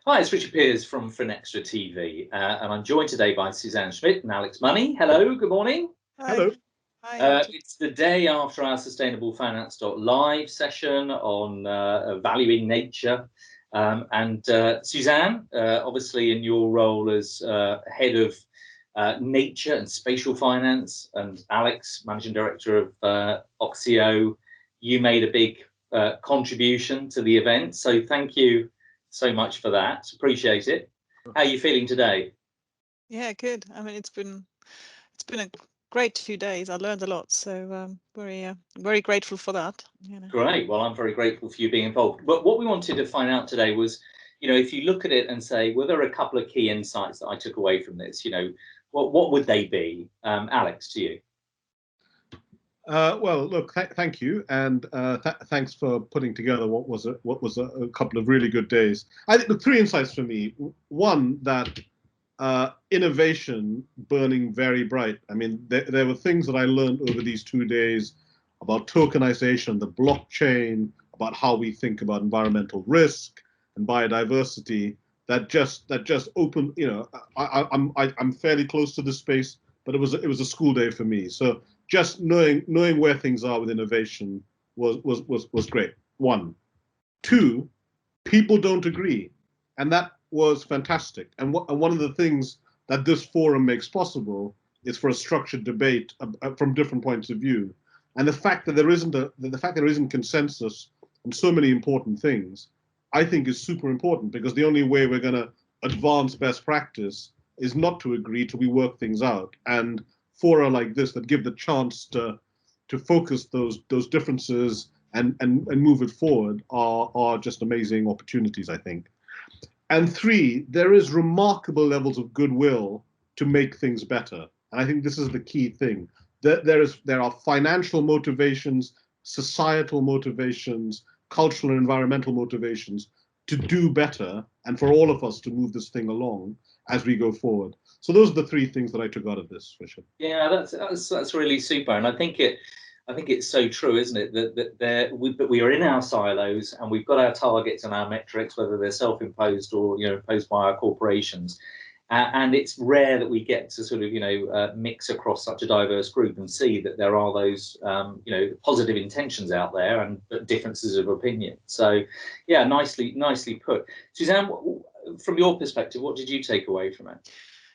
Hi, it's Richard Pears from FinextraTV, and I'm joined today by Susanne Schmitt and Alex Money. Hello, good morning. Hi. Hello. Hi. It's the day after our Sustainable Finance.Live session on valuing nature. Susanne, obviously in your role as head of nature and spatial finance, and Alex, managing director of OxEO, you made a big contribution to the event. So thank you so much for that. Appreciate it. How are you feeling today? Yeah, good. I mean, it's been a great 2 days. I learned a lot, so very grateful for that. Great. Well, I'm very grateful for you being involved. But what we wanted to find out today was, if you look at it and say, well, there are a couple of key insights that I took away from this. What would they be? Alex, to you. Well, look, thank you, and thanks for putting together what was a couple of really good days. I think the three insights for me: one, that innovation burning very bright. I mean, there were things that I learned over these 2 days about tokenization, the blockchain, about how we think about environmental risk and biodiversity. That just opened. I'm fairly close to this space, but it was a school day for me. So just knowing where things are with innovation was great. One. Two, people don't agree, and that was fantastic. And one of the things that this forum makes possible is for a structured debate from different points of view. And the fact that there isn't consensus on so many important things, I think, is super important, because the only way we're going to advance best practice is not to agree till we work things out. And fora like this that give the chance to focus those differences and move it forward are just amazing opportunities, I think. And three, there is remarkable levels of goodwill to make things better. And I think this is the key thing. There are financial motivations, societal motivations, cultural and environmental motivations to do better, and for all of us to move this thing along as we go forward. So those are the three things that I took out of this, Richard. Yeah, that's really super, and I think it's so true, isn't it? That we are in our silos, and we've got our targets and our metrics, whether they're self-imposed or imposed by our corporations. And it's rare that we get to sort of mix across such a diverse group and see that there are those positive intentions out there and differences of opinion. So yeah, nicely put. Susanne, from your perspective, what did you take away from it?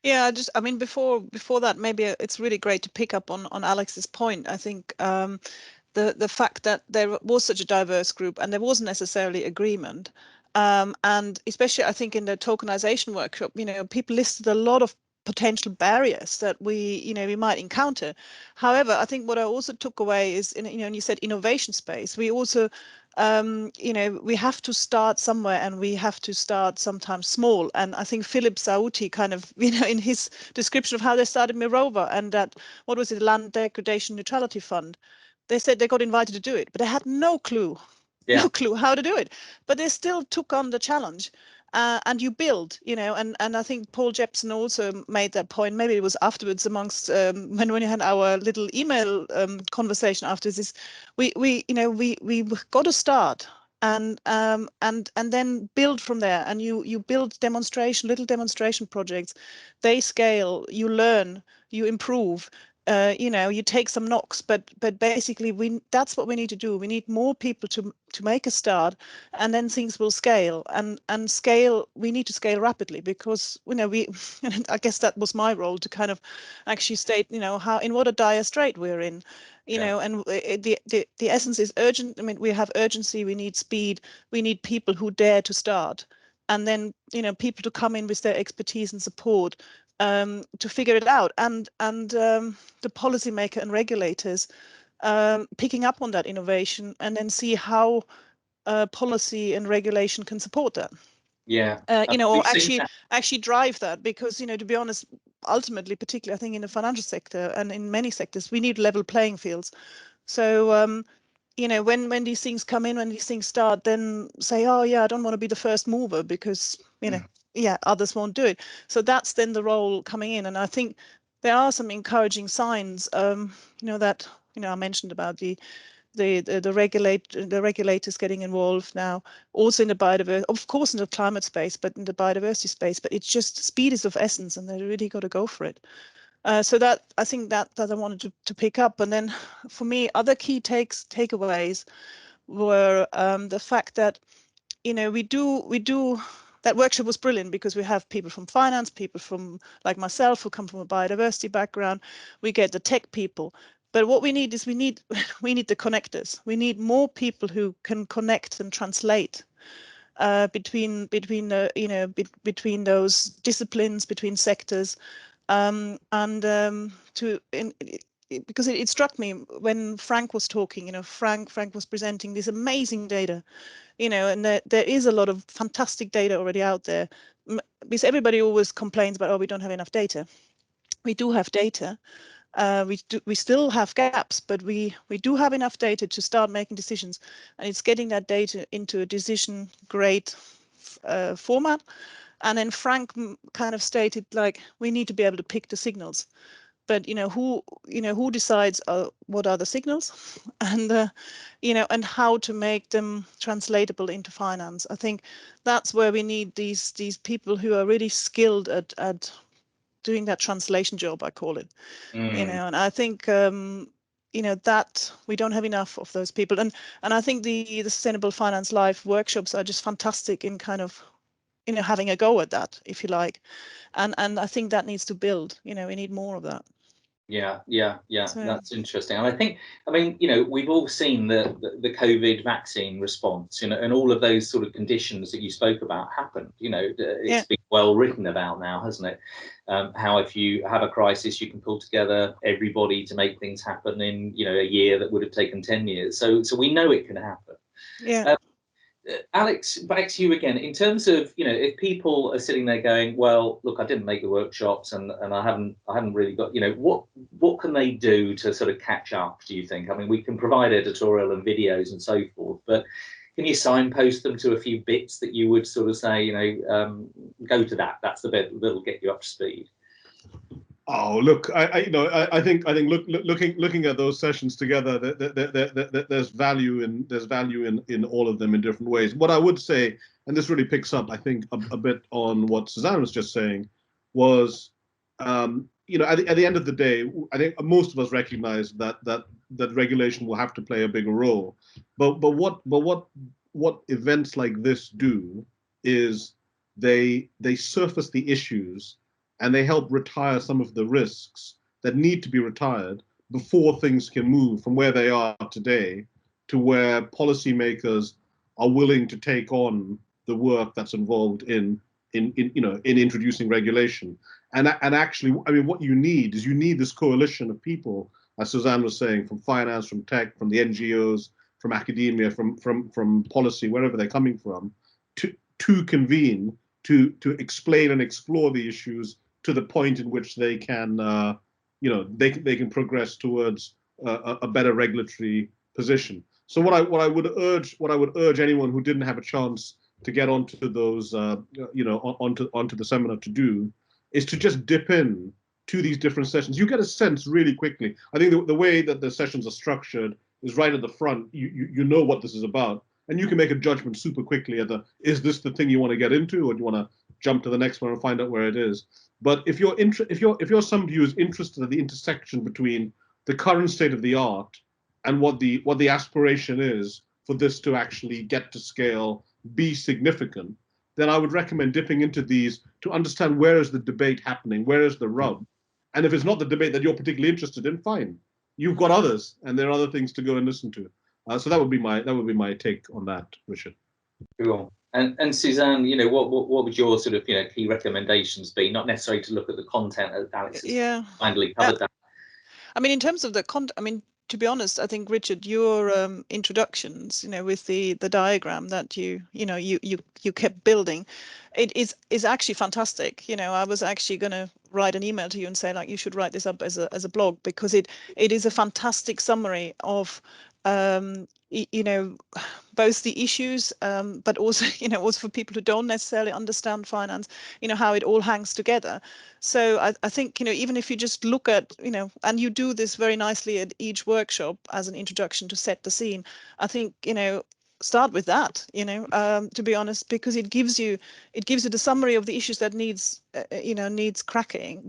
Yeah, I mean, before that, maybe it's really great to pick up on Alex's point. I think the fact that there was such a diverse group and there wasn't necessarily agreement. And especially, I think, in the tokenization workshop, people listed a lot of potential barriers that we might encounter. However, I think what I also took away is, and you said innovation space. We also, we have to start somewhere, and we have to start sometimes small. And I think Philip Sauti kind of, in his description of how they started Mirova, and that, what was it, Land Degradation Neutrality Fund. They said they got invited to do it, but they had no clue. Yeah. No clue how to do it, but they still took on the challenge. And you build, and I think Paul Jepson also made that point. Maybe it was afterwards, amongst when we had our little email conversation afterwards. Is we got to start and then build from there. And you build little demonstration projects. They scale. You learn. You improve. You take some knocks, but basically that's what we need to do. We need more people to make a start, and then things will scale. And scale, we need to scale rapidly, because I guess that was my role, to kind of actually state how, in what a dire strait we're in. And the essence is urgent. I mean, we have urgency, we need speed, we need people who dare to start, and then people to come in with their expertise and support to figure it out, and the policymaker and regulators picking up on that innovation, and then see how policy and regulation can support that. Yeah. Or actually drive that, because to be honest, ultimately, particularly I think in the financial sector and in many sectors, we need level playing fields. So when these things come in, when these things start, then say, oh yeah, I don't want to be the first mover, because others won't do it. So that's then the role coming in. And I think there are some encouraging signs, that I mentioned about the the regulators getting involved now, also in the biodiversity, of course in the climate space, but in the biodiversity space. But it's just speed is of essence, and they really got to go for it. So that I think that I wanted to pick up. And then for me, other key takeaways were the fact that, you know, we do that workshop was brilliant because we have people from finance, people from like myself who come from a biodiversity background. We get the tech people. But what we need is we need the connectors. We need more people who can connect and translate between those disciplines, between sectors, because it struck me when Frank was talking. You know, Frank was presenting this amazing data. You know, and there is a lot of fantastic data already out there, because everybody always complains about, oh, we don't have enough data. We do have data. We still have gaps, but we do have enough data to start making decisions, and it's getting that data into a decision grade format. And then Frank kind of stated, like, we need to be able to pick the signals, but who decides what are the signals, and and how to make them translatable into finance. I think that's where we need these people who are really skilled at doing that translation job, I call it. And I think that we don't have enough of those people, and I think the Sustainable Finance Live workshops are just fantastic in kind of having a go at that, if you like, and I think that needs to build. We need more of that. Yeah, So, that's interesting. And I mean, we've all seen the COVID vaccine response, and all of those sort of conditions that you spoke about happened. It's been well written about now, hasn't it? How if you have a crisis, you can pull together everybody to make things happen in, a year that would have taken 10 years. So we know it can happen. Yeah. Alex, back to you again. In terms of, if people are sitting there going, well, look, I didn't make the workshops and I haven't really got, what can they do to sort of catch up, do you think? I mean, we can provide editorial and videos and so forth, but can you signpost them to a few bits that you would sort of say, go to that? That's the bit that'll get you up to speed. Oh, look, I think looking at those sessions together, there's value in all of them in different ways. What I would say, and this really picks up, I think, a bit on what Susanne was just saying, was, at the end of the day, I think most of us recognize that regulation will have to play a bigger role. But what events like this do is they surface the issues, and they help retire some of the risks that need to be retired before things can move from where they are today to where policymakers are willing to take on the work that's involved in introducing regulation. And actually, I mean, what you need is this coalition of people, as Susanne was saying, from finance, from tech, from the NGOs, from academia, from policy, wherever they're coming from, to convene to explain and explore the issues to the point in which they can, they can progress towards a better regulatory position. So what I would urge anyone who didn't have a chance to get onto those, onto the seminar to do, is to just dip in to these different sessions. You get a sense really quickly. I think the way that the sessions are structured is right at the front. You know what this is about, and you can make a judgment super quickly is this the thing you want to get into, or do you want to jump to the next one and find out where it is? But if you're somebody who is interested at the intersection between the current state of the art and what the aspiration is for this to actually get to scale, be significant, then I would recommend dipping into these to understand where is the debate happening, where is the rub. And if it's not the debate that you're particularly interested in, fine. You've got others, and there are other things to go and listen to. So that would be my take on that, Richard. Cool. And Susanne, what would your sort of key recommendations be? Not necessarily to look at the content, as Alex has finally covered that. I mean, in terms of the content, I mean, to be honest, I think, Richard, your introductions, with the diagram that you kept building, it is actually fantastic. I was actually going to write an email to you and say, like, you should write this up as a blog, because it is a fantastic summary of you know, both the issues, but also, you know, also for people who don't necessarily understand finance, you know, how it all hangs together. So I think, you know, even if you just look at, you know, and you do this very nicely at each workshop as an introduction to set the scene, I think, you know, start with that, you know, to be honest, because it gives you the summary of the issues that needs, you know, need cracking,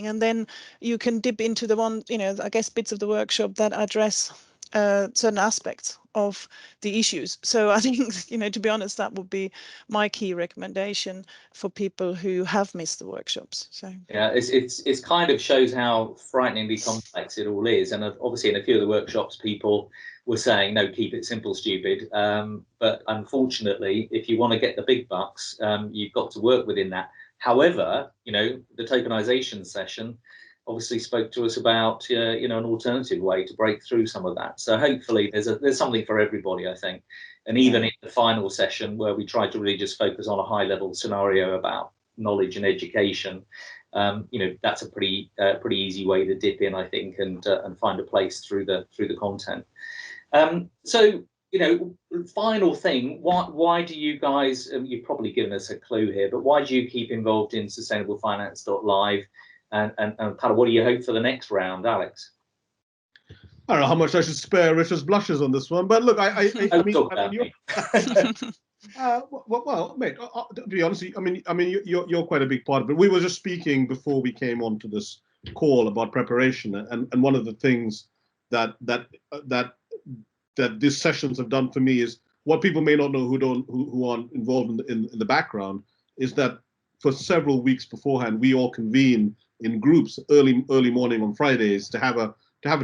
and then you can dip into the one, you know, I guess bits of the workshop that address certain aspects of the issues. So I think, you know, to be honest, that would be my key recommendation for people who have missed the workshops. So yeah, it's kind of shows how frighteningly complex it all is, and obviously in a few of the workshops people were saying no, keep it simple, stupid. But unfortunately, if you want to get the big bucks, you've got to work within that. However, you know, the tokenization session obviously spoke to us about you know, an alternative way to break through some of that. So hopefully there's something for everybody, I think. And even in the final session where we tried to really just focus on a high level scenario about knowledge and education, you know, that's a pretty easy way to dip in, I think, and find a place through the content. So, you know, final thing, why do you guys, you've probably given us a clue here, but why do you keep involved in sustainablefinance.live, and kind of what do you hope for the next round, Alex? I don't know how much I should spare Richard's blushes on this one, but look, I mean, well, mate, to be honest, I mean, you're quite a big part of it. We were just speaking before we came on to this call about preparation, and one of the things that these sessions have done for me is what people may not know who aren't involved in the background is that for several weeks beforehand we all convene in groups early morning on Fridays to have a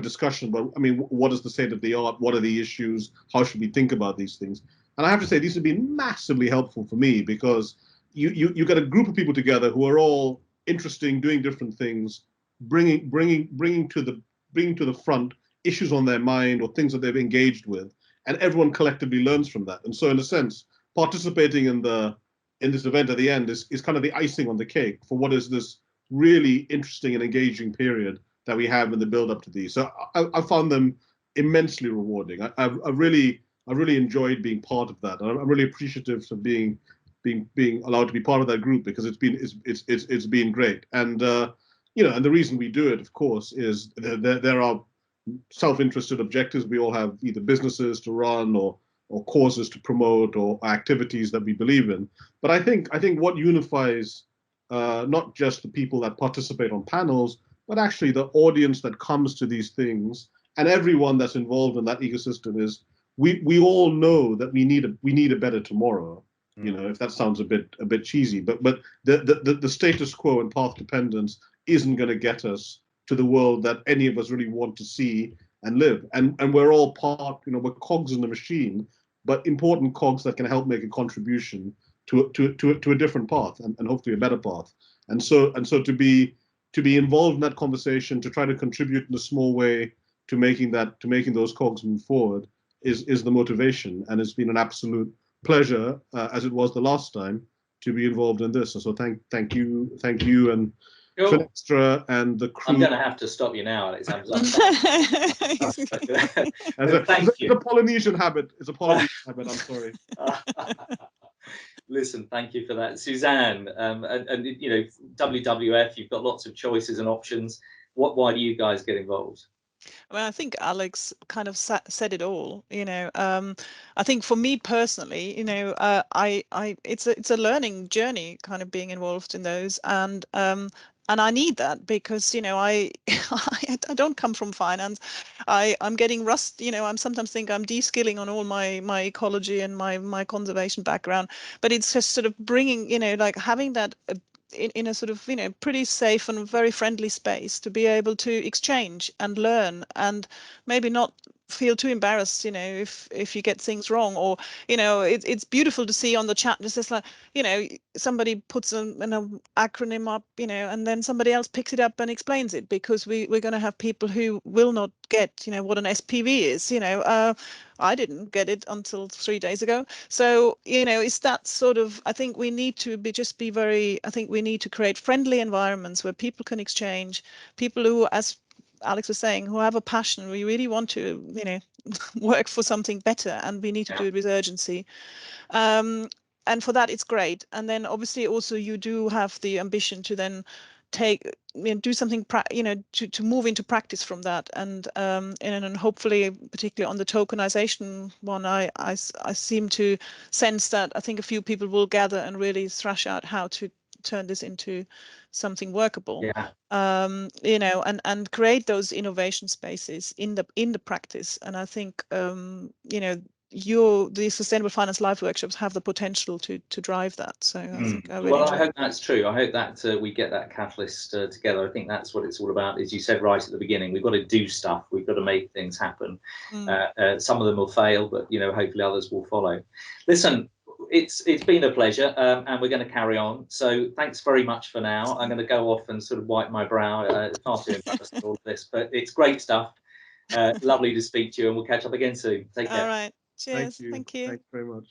discussion about, I mean, what is the state of the art, what are the issues, how should we think about these things. And I have to say, these have been massively helpful for me, because you get a group of people together who are all interesting, doing different things, bringing to the front issues on their mind or things that they've engaged with, and everyone collectively learns from that. And so, in a sense, participating in this event at the end is kind of the icing on the cake for what is this really interesting and engaging period that we have in the build up to these. So I found them immensely rewarding. I've really enjoyed being part of that, and I'm really appreciative of being allowed to be part of that group, because it's been great. And you know, and the reason we do it, of course, is there are self-interested objectives. We all have either businesses to run or causes to promote or activities that we believe in. But I think what unifies not just the people that participate on panels, but actually the audience that comes to these things and everyone that's involved in that ecosystem is we all know that we need a better tomorrow. You know, if that sounds a bit cheesy, but the status quo and path dependence isn't going to get us to the world that any of us really want to see and live. And we're all part, you know, we're cogs in the machine, but important cogs that can help make a contribution to a different path, and hopefully a better path. And so to be involved in that conversation, to try to contribute in a small way to making those cogs move forward is the motivation. And it's been an absolute pleasure, as it was the last time, to be involved in this. And so thank you and Finextra and the crew. I'm going to have to stop you now, Alex. It's a Polynesian habit. It's a Polynesian habit. I'm sorry. Listen, thank you for that, Susanne. And you know, WWF, you've got lots of choices and options. Why do you guys get involved? I mean, I think Alex kind of said it all. You know, I think for me personally, you know, it's a learning journey, kind of being involved in those, and I need that, because, you know, I don't come from finance. I'm getting rust. You know, I'm sometimes think I'm de-skilling on all my ecology and my conservation background, but it's just sort of bringing, you know, like having that in a sort of, you know, pretty safe and very friendly space to be able to exchange and learn, and maybe not feel too embarrassed, you know, if you get things wrong, or, you know, it's beautiful to see on the chat just like, you know, somebody puts an acronym up, you know, and then somebody else picks it up and explains it, because we're going to have people who will not get, you know, what an SPV is, you know. I didn't get it until 3 days ago. So, you know, it's that sort of, I think we need to be very, I think we need to create friendly environments where people can exchange, people who, as Alex was saying, who have a passion. We really want to, you know, work for something better, and we need to do it with urgency. And for that, it's great. And then obviously also you do have the ambition to then take, you know, do something, you know, to move into practice from that. And hopefully, particularly on the tokenization one, I seem to sense that I think a few people will gather and really thrash out how to turn this into something workable. Yeah. You know, and create those innovation spaces in the practice. And I think you know, the Sustainable Finance Live workshops have the potential to drive that. So I think I really well, I hope that's true. I hope that we get that catalyst together. I think that's what it's all about. As you said right at the beginning, we've got to do stuff. We've got to make things happen. Some of them will fail, but you know, hopefully others will follow. Listen, it's been a pleasure, and we're going to carry on. So thanks very much for now. I'm going to go off and sort of wipe my brow. Far too embarrassed with all of this, but it's great stuff. Lovely to speak to you, and we'll catch up again soon. Take care. All right. Cheers. Thank you. Thanks very much.